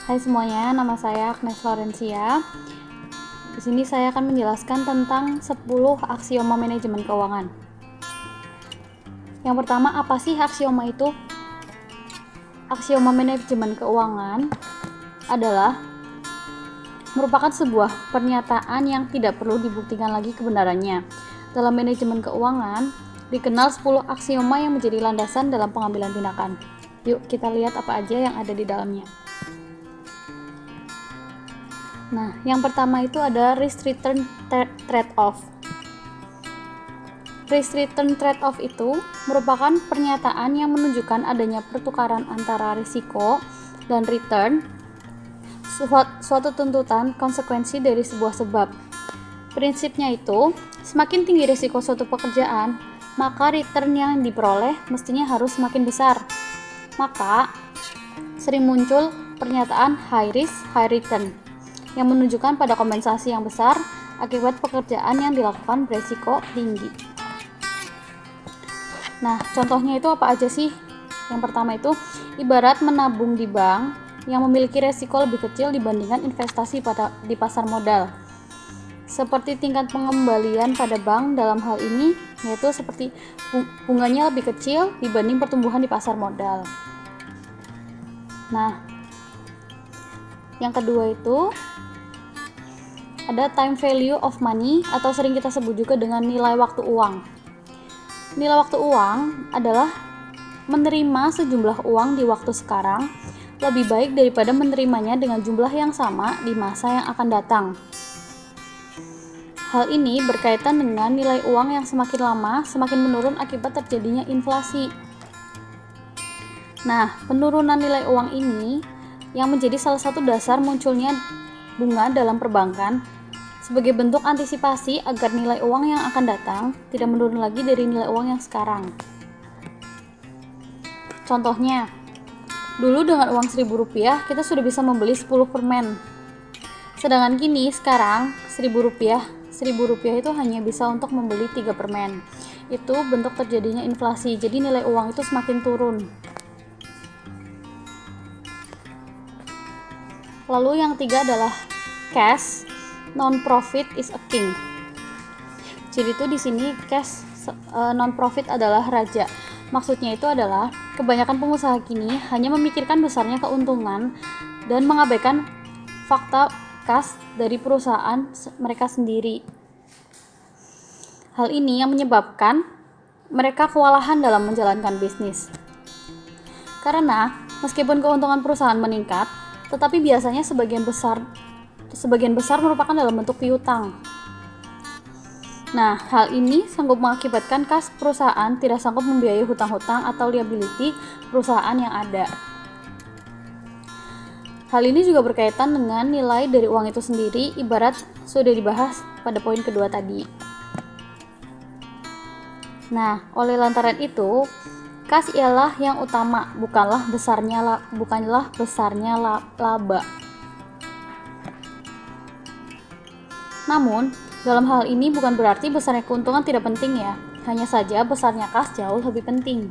Hai semuanya, nama saya Agnes Florencia. Di sini saya akan menjelaskan tentang 10 aksioma manajemen keuangan. Yang pertama, apa sih aksioma itu? Aksioma manajemen keuangan adalah merupakan sebuah pernyataan yang tidak perlu dibuktikan lagi kebenarannya. Dalam manajemen keuangan, dikenal 10 aksioma yang menjadi landasan dalam pengambilan tindakan. Yuk kita lihat apa aja yang ada di dalamnya. Nah, yang pertama itu ada risk return trade-off. Risk return trade-off itu merupakan pernyataan yang menunjukkan adanya pertukaran antara risiko dan return, suatu tuntutan konsekuensi dari sebuah sebab. Prinsipnya itu, semakin tinggi risiko suatu pekerjaan, maka return yang diperoleh mestinya harus semakin besar. Maka, sering muncul pernyataan high risk, high return yang menunjukkan pada kompensasi yang besar akibat pekerjaan yang dilakukan berisiko tinggi. Nah, contohnya itu apa aja sih? Yang pertama itu, ibarat menabung di bank yang memiliki resiko lebih kecil dibandingkan investasi di pasar modal. Seperti tingkat pengembalian pada bank dalam hal ini, yaitu seperti bunganya lebih kecil dibanding pertumbuhan di pasar modal. Nah, yang kedua itu ada time value of money atau sering kita sebut juga dengan nilai waktu uang. Nilai waktu uang adalah menerima sejumlah uang di waktu sekarang lebih baik daripada menerimanya dengan jumlah yang sama di masa yang akan datang. Hal ini berkaitan dengan nilai uang yang semakin lama semakin menurun akibat terjadinya inflasi. Nah, penurunan nilai uang ini yang menjadi salah satu dasar munculnya bunga dalam perbankan sebagai bentuk antisipasi agar nilai uang yang akan datang tidak menurun lagi dari nilai uang yang sekarang. Contohnya, dulu dengan uang Rp1.000 kita sudah bisa membeli 10 permen. Sedangkan kini sekarang Rp1.000 itu hanya bisa untuk membeli 3 permen. Itu bentuk terjadinya inflasi, jadi nilai uang itu semakin turun. Lalu yang ketiga adalah cash non-profit is a king. Jadi itu di sini cash non-profit adalah raja. Maksudnya itu adalah kebanyakan pengusaha kini hanya memikirkan besarnya keuntungan dan mengabaikan fakta kas dari perusahaan mereka sendiri. Hal ini yang menyebabkan mereka kewalahan dalam menjalankan bisnis. Karena meskipun keuntungan perusahaan meningkat, tetapi biasanya sebagian besar merupakan dalam bentuk piutang. Nah, hal ini sanggup mengakibatkan kas perusahaan tidak sanggup membiayai hutang-hutang atau liability perusahaan yang ada. Hal ini juga berkaitan dengan nilai dari uang itu sendiri, ibarat sudah dibahas pada poin kedua tadi. Nah, oleh lantaran itu, kas ialah yang utama, bukanlah besarnya laba. Namun, dalam hal ini bukan berarti besarnya keuntungan tidak penting ya, hanya saja besarnya kas jauh lebih penting.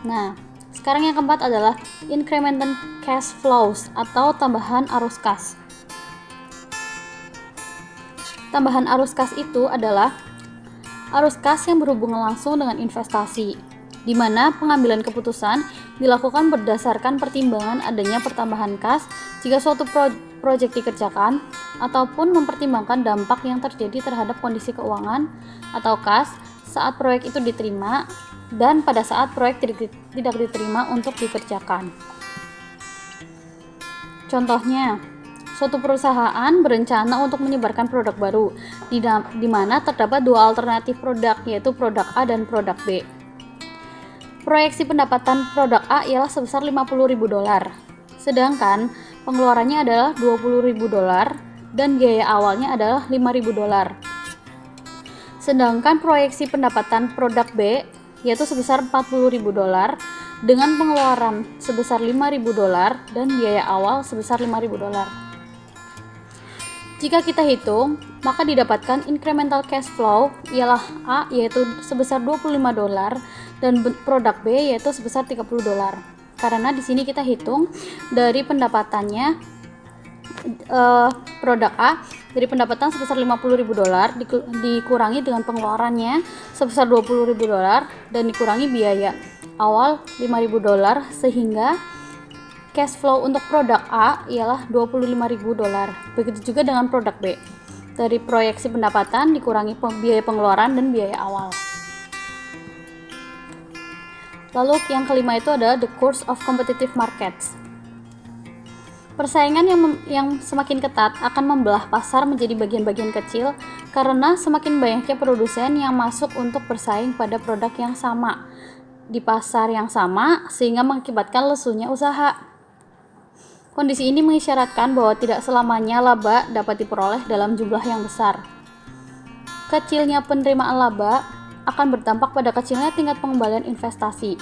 Nah, sekarang yang keempat adalah incremental cash flows atau tambahan arus kas. Tambahan arus kas itu adalah arus kas yang berhubungan langsung dengan investasi, di mana pengambilan keputusan dilakukan berdasarkan pertimbangan adanya pertambahan kas jika suatu proyek dikerjakan, ataupun mempertimbangkan dampak yang terjadi terhadap kondisi keuangan atau kas saat proyek itu diterima dan pada saat proyek tidak diterima untuk dikerjakan. Contohnya, suatu perusahaan berencana untuk menyebarkan produk baru, di mana terdapat dua alternatif produk, yaitu produk A dan produk B. Proyeksi pendapatan produk A ialah sebesar $50.000, sedangkan pengeluarannya adalah $20.000 dan biaya awalnya adalah $5.000. Sedangkan proyeksi pendapatan produk B yaitu sebesar $40.000 dengan pengeluaran sebesar $5.000 dan biaya awal sebesar $5.000. Jika kita hitung, maka didapatkan incremental cash flow ialah A yaitu sebesar $25 dan produk B yaitu sebesar $30. Karena di sini kita hitung dari pendapatannya produk A dari pendapatan sebesar $50.000 dikurangi dengan pengeluarannya sebesar $20.000 dan dikurangi biaya awal $5.000 sehingga cash flow untuk produk A ialah $25.000. Begitu juga dengan produk B. Dari proyeksi pendapatan dikurangi biaya pengeluaran dan biaya awal. Lalu yang kelima itu adalah the course of competitive markets. Persaingan yang semakin ketat akan membelah pasar menjadi bagian-bagian kecil karena semakin banyaknya produsen yang masuk untuk bersaing pada produk yang sama di pasar yang sama sehingga mengakibatkan lesunya usaha. Kondisi ini mengisyaratkan bahwa tidak selamanya laba dapat diperoleh dalam jumlah yang besar. Kecilnya penerimaan laba akan berdampak pada kecilnya tingkat pengembalian investasi.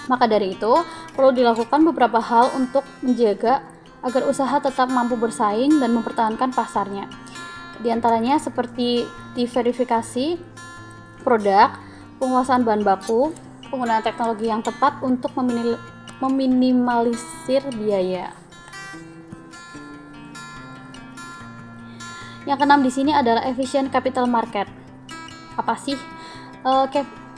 Maka dari itu, perlu dilakukan beberapa hal untuk menjaga agar usaha tetap mampu bersaing dan mempertahankan pasarnya. Di antaranya seperti diverifikasi produk, penguasaan bahan baku, penggunaan teknologi yang tepat untuk meminimalisir biaya. Yang keenam di sini adalah efficient capital market. Apa sih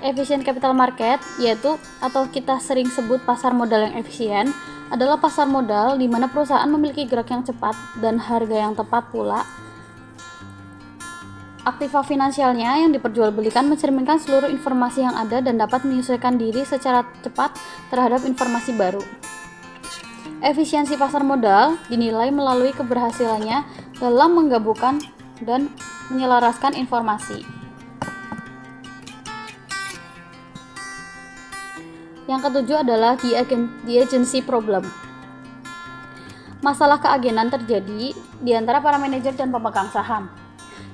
efficient capital market? Yaitu atau kita sering sebut pasar modal yang efisien adalah pasar modal di mana perusahaan memiliki gerak yang cepat dan harga yang tepat pula. Aktiva finansialnya yang diperjualbelikan mencerminkan seluruh informasi yang ada dan dapat menyesuaikan diri secara cepat terhadap informasi baru. Efisiensi pasar modal dinilai melalui keberhasilannya dalam menggabungkan dan menyelaraskan informasi. Yang ketujuh adalah the agency problem. Masalah keagenan terjadi di antara para manajer dan pemegang saham,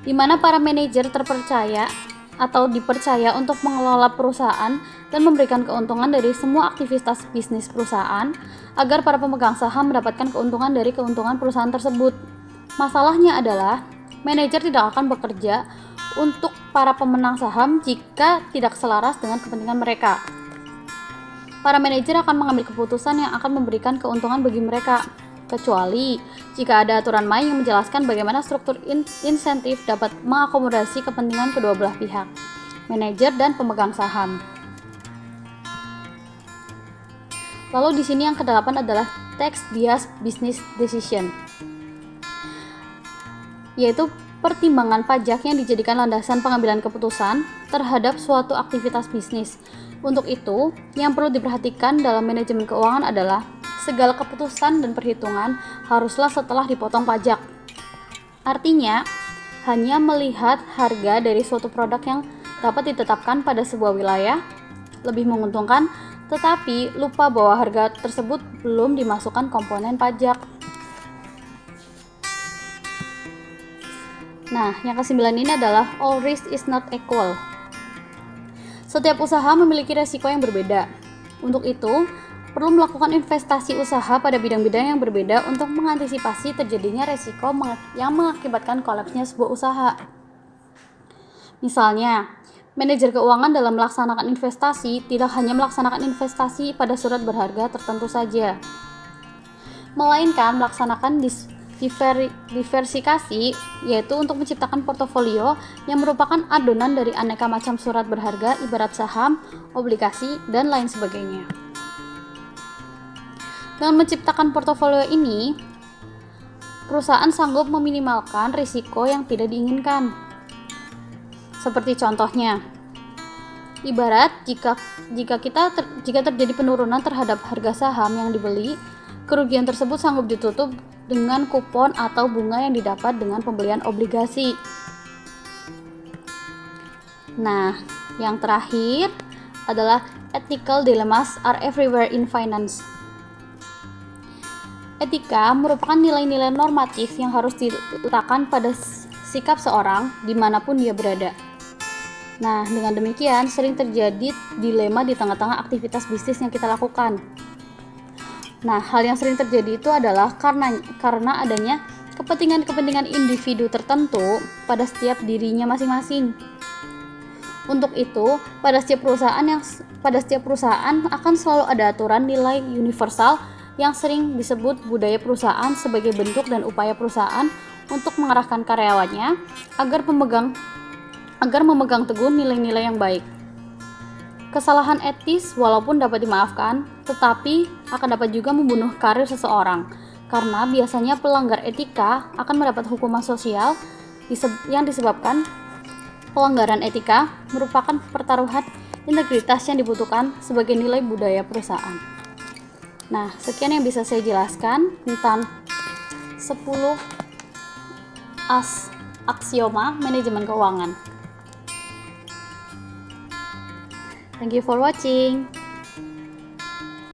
di mana para manajer terpercaya atau dipercaya untuk mengelola perusahaan dan memberikan keuntungan dari semua aktivitas bisnis perusahaan agar para pemegang saham mendapatkan keuntungan dari keuntungan perusahaan tersebut. Masalahnya adalah manajer tidak akan bekerja untuk para pemenang saham jika tidak selaras dengan kepentingan mereka. Para manajer akan mengambil keputusan yang akan memberikan keuntungan bagi mereka, kecuali jika ada aturan main yang menjelaskan bagaimana struktur insentif dapat mengakomodasi kepentingan kedua belah pihak, manajer dan pemegang saham. Lalu di sini yang kedelapan adalah tax bias business decision, yaitu pertimbangan pajak yang dijadikan landasan pengambilan keputusan terhadap suatu aktivitas bisnis. Untuk itu, yang perlu diperhatikan dalam manajemen keuangan adalah segala keputusan dan perhitungan haruslah setelah dipotong pajak. Artinya, hanya melihat harga dari suatu produk yang dapat ditetapkan pada sebuah wilayah lebih menguntungkan, tetapi lupa bahwa harga tersebut belum dimasukkan komponen pajak. Nah, yang kesembilan ini adalah all risk is not equal. Setiap usaha memiliki resiko yang berbeda. Untuk itu, perlu melakukan investasi usaha pada bidang-bidang yang berbeda untuk mengantisipasi terjadinya resiko yang mengakibatkan kolapsnya sebuah usaha. Misalnya, manajer keuangan dalam melaksanakan investasi tidak hanya melaksanakan investasi pada surat berharga tertentu saja, melainkan melaksanakan diversifikasi, yaitu untuk menciptakan portofolio yang merupakan adonan dari aneka macam surat berharga ibarat saham, obligasi, dan lain sebagainya. Dengan menciptakan portofolio ini, perusahaan sanggup meminimalkan risiko yang tidak diinginkan. Seperti contohnya, ibarat jika terjadi penurunan terhadap harga saham yang dibeli, kerugian tersebut sanggup ditutup dengan kupon atau bunga yang didapat dengan pembelian obligasi. Nah, yang terakhir adalah ethical dilemmas are everywhere in finance. Etika merupakan nilai-nilai normatif yang harus diletakkan pada sikap seorang dimanapun dia berada. Nah, dengan demikian sering terjadi dilema di tengah-tengah aktivitas bisnis yang kita lakukan. Nah, hal yang sering terjadi itu adalah karena adanya kepentingan-kepentingan individu tertentu pada setiap dirinya masing-masing. Untuk itu, pada setiap perusahaan akan selalu ada aturan nilai universal yang sering disebut budaya perusahaan sebagai bentuk dan upaya perusahaan untuk mengarahkan karyawannya agar memegang teguh nilai-nilai yang baik. Kesalahan etis walaupun dapat dimaafkan, tetapi akan dapat juga membunuh karir seseorang, karena biasanya pelanggar etika akan mendapat hukuman sosial yang disebabkan pelanggaran etika merupakan pertaruhan integritas yang dibutuhkan sebagai nilai budaya perusahaan. Nah, sekian yang bisa saya jelaskan tentang 10 aksioma manajemen keuangan. Thank you for watching.